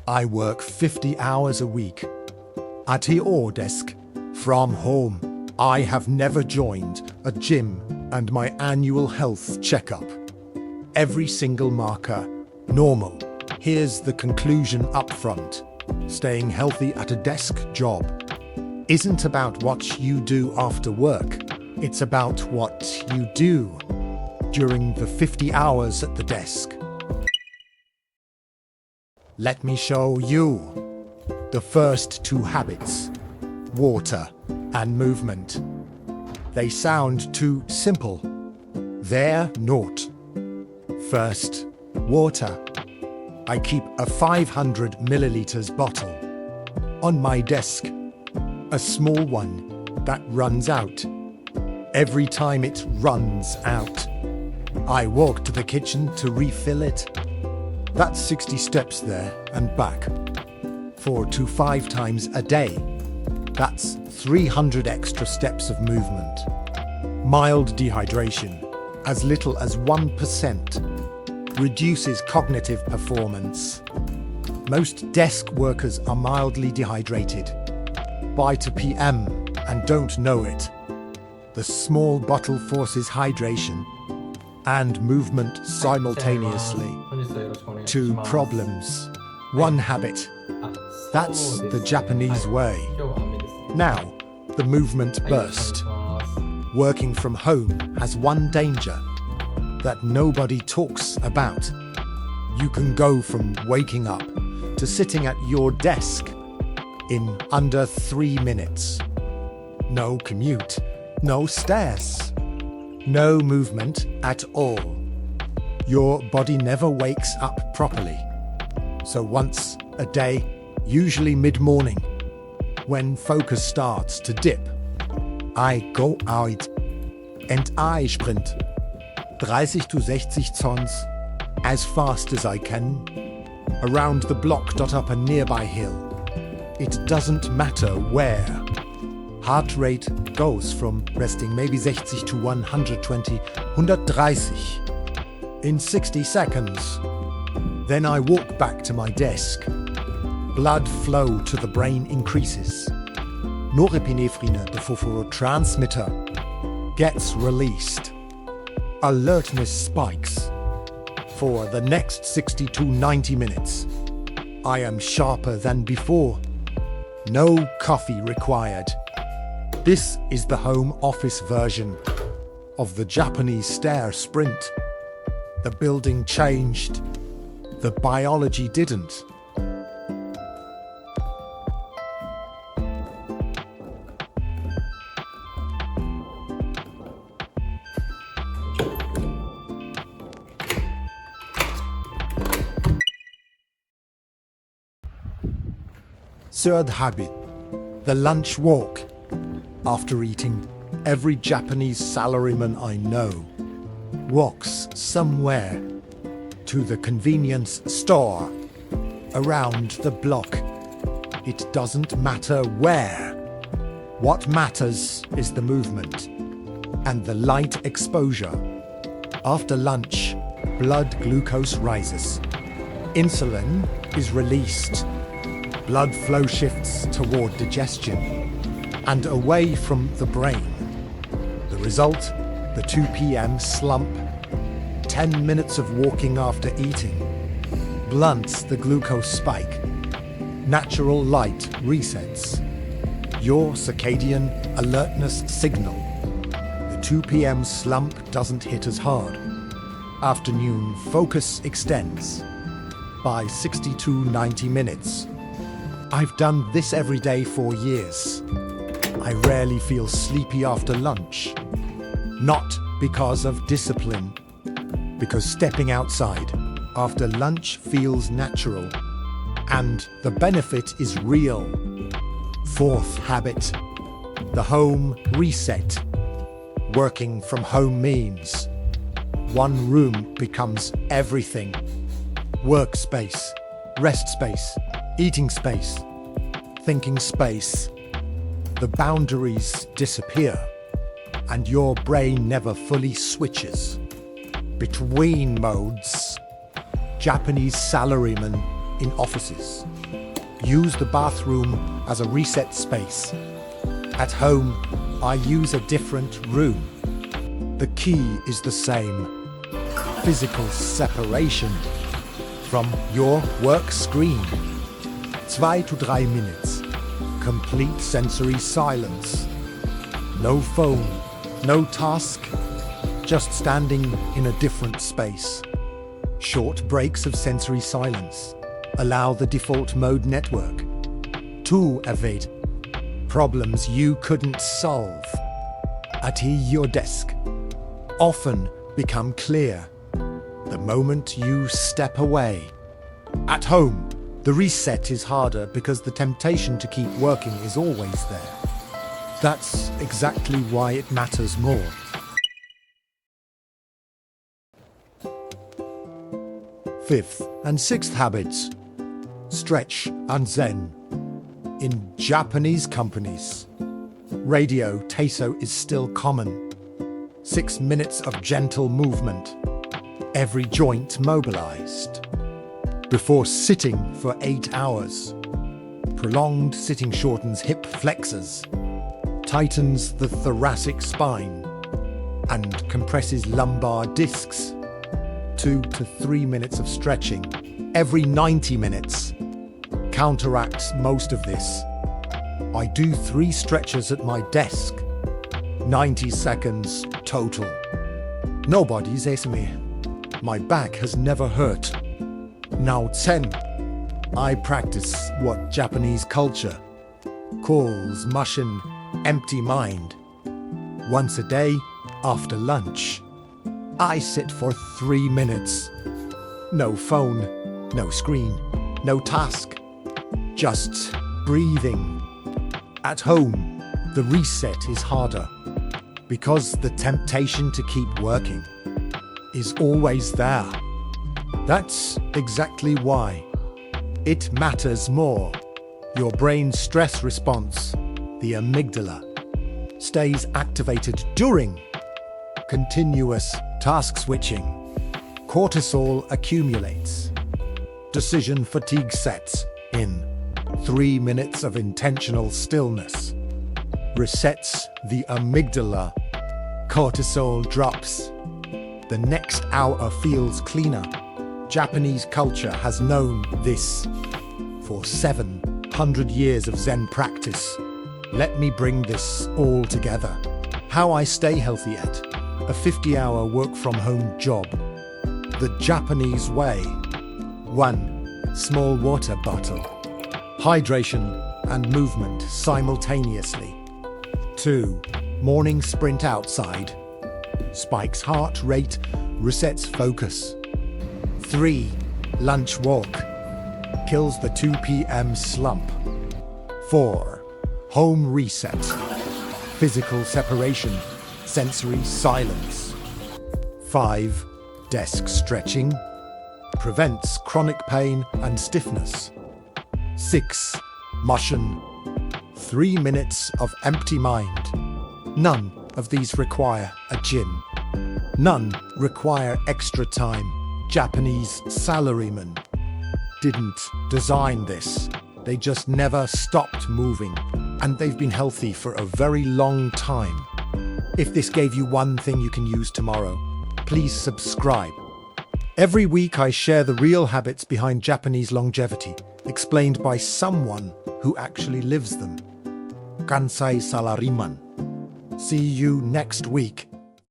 I work 50 hours a week at your desk from home. I have never joined a gym and my annual health checkup. Every single marker, normal. Here's the conclusion up front. Staying healthy at a desk job isn't about what you do after work. It's about what you do during the 50 hours at the desk. Let me show you the first two habits, water and movement. They sound too simple. They're not. First, water. I keep a 500 milliliters bottle on my desk, a small one that runs out. Every time it runs out, I walk to the kitchen to refill it. That's 60 steps there and back. 4 to 5 times a day. That's 300 extra steps of movement. Mild dehydration, as little as 1%, reduces cognitive performance. Most desk workers are mildly dehydrated by 2 p.m. and don't know it. The small bottle forces hydration and movement simultaneously. 2 problems, 1 habit. That's the Japanese way. Now, the movement burst. Working from home has one danger that nobody talks about. You can go from waking up to sitting at your desk in under 3 minutes. No commute, no stairs, no movement at all. Your body never wakes up properly. So once a day, usually mid-morning, when focus starts to dip, I go out and I sprint 30 to 60 tons as fast as I can around the block, up a nearby hill. It doesn't matter where. Heart rate goes from resting maybe 60 to 120, 130 in 60 seconds. Then I walk back to my desk. Blood flow to the brain increases. Norepinephrine, the neurotransmitter, gets released. Alertness spikes. For the next 60 to 90 minutes, I am sharper than before. No coffee required. This is the home office version of the Japanese stair sprint. The building changed. The biology didn't. Third habit, the lunch walk. After eating, every Japanese salaryman I know walks somewhere to the convenience store around the block. It doesn't matter where. What matters is the movement and the light exposure. After lunch, blood glucose rises. Insulin is released. Blood flow shifts toward digestion and away from the brain. The result, the 2 p.m. slump. 10 minutes of walking after eating blunts the glucose spike. Natural light resets your circadian alertness signal. The 2 p.m. slump doesn't hit as hard. Afternoon focus extends by 60 to 90 minutes. I've done this every day for years. I rarely feel sleepy after lunch. Not because of discipline, because stepping outside after lunch feels natural, and the benefit is real. Fourth habit, the home reset. Working from home means one room becomes everything. Workspace, rest space, eating space, thinking space. The boundaries disappear, and your brain never fully switches between modes. Japanese salarymen in offices use the bathroom as a reset space. At home, I use a different room. The key is the same: physical separation from your work screen. 2 to 3 minutes. Complete sensory silence. No phone, no task, just standing in a different space. Short breaks of sensory silence allow the default mode network to evade problems you couldn't solve at your desk. Often become clear the moment you step away. At home, the reset is harder because the temptation to keep working is always there. That's exactly why it matters more. Fifth and sixth habits: stretch and zen. In Japanese companies, radio Teiso is still common. 6 minutes of gentle movement, every joint mobilized. Before sitting for 8 hours. Prolonged sitting shortens hip flexors, tightens the thoracic spine, and compresses lumbar discs. 2 to 3 minutes of stretching every 90 minutes counteracts most of this. I do 3 stretches at my desk. 90 seconds total. Nobody says me. My back has never hurt. Now 10. I practice what Japanese culture calls mushin empty mind. Once a day after lunch, I sit for 3 minutes. No phone, no screen, no task, just breathing. At home, the reset is harder because the temptation to keep working is always there. That's exactly why it matters more. Your brain's stress response, the amygdala, stays activated during continuous task switching. Cortisol accumulates. Decision fatigue sets in. 3 minutes of intentional stillness resets the amygdala. Cortisol drops. The next hour feels cleaner. Japanese culture has known this for 700 years of Zen practice. Let me bring this all together. How I stay healthy at a 50-hour work-from-home job. The Japanese way. 1. Small water bottle. Hydration and movement simultaneously. 2. Morning sprint outside. Spikes heart rate, resets focus. 3. Lunch walk. Kills the 2 p.m. slump. 4. Home reset. Physical separation, sensory silence. 5. Desk stretching. Prevents chronic pain and stiffness. 6. Mushin. 3 minutes of empty mind. None of these require a gym. None require extra time. Japanese salaryman didn't design this. They just never stopped moving, and they've been healthy for a very long time. If this gave you one thing you can use tomorrow, please subscribe. Every week I share the real habits behind Japanese longevity, explained by someone who actually lives them. Kansai Salaryman. See you next week.